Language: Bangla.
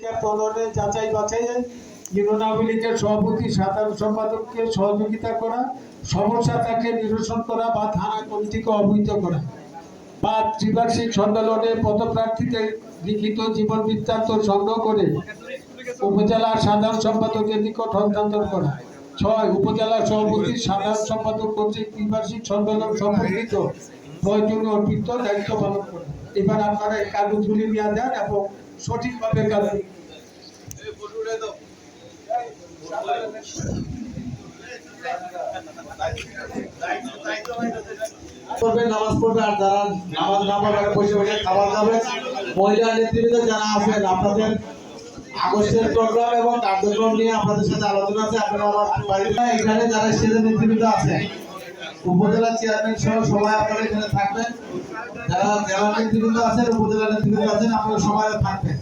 তালিকা প্রণয়নে যাচাই বাছাইয়ে ইউনিয়ন আওয়ামী লীগের সভাপতি সাধারণ সম্পাদককে সহযোগিতা করা, সমস্যা তাকে নিরসন করা বা থানা কমিটিকে অবহিত করা, বা ত্রিবার্ষিক সম্মেলনে পদপ্রার্থীদের লিখিত জীবন বৃত্তান্ত সংগ্রহ করে উপজেলা সাধারণ সম্পাদকের নিকট হস্তান্তর করা। ৬. উপজেলা সভাপতি সাধারণ সম্পাদক কর্তৃক ত্রিবার্ষিক সম্মেলন সম্পর্কিত প্রয়োজনীয় অর্পিত দায়িত্ব পালন করা। এবার আপনারা এই কাগজগুলি নিয়ে যান এবং সঠিকভাবে কাজ করবেন, নামাজ পড়বে। আর যারা নামাজ না পড়বে বসে বসে খাবার খাবে। মহিলা নেতৃবৃন্দ যারা আছেন, আপনাদের আগস্টের প্রোগ্রাম এবং কার্যক্রম নিয়ে আপনাদের সাথে আলোচনা আছে। আপনারা আমার বাড়িতে এখানে যারা সেজে নেতৃবৃন্দ আছেন, উপজেলা চেয়ারম্যান সহ সবাই আপনারা এখানে থাকবেন। যারা জেলা নেতৃবৃন্দ আছেন, উপজেলা নেতৃবৃন্দ আছেন, আপনারা সবাই থাকবেন।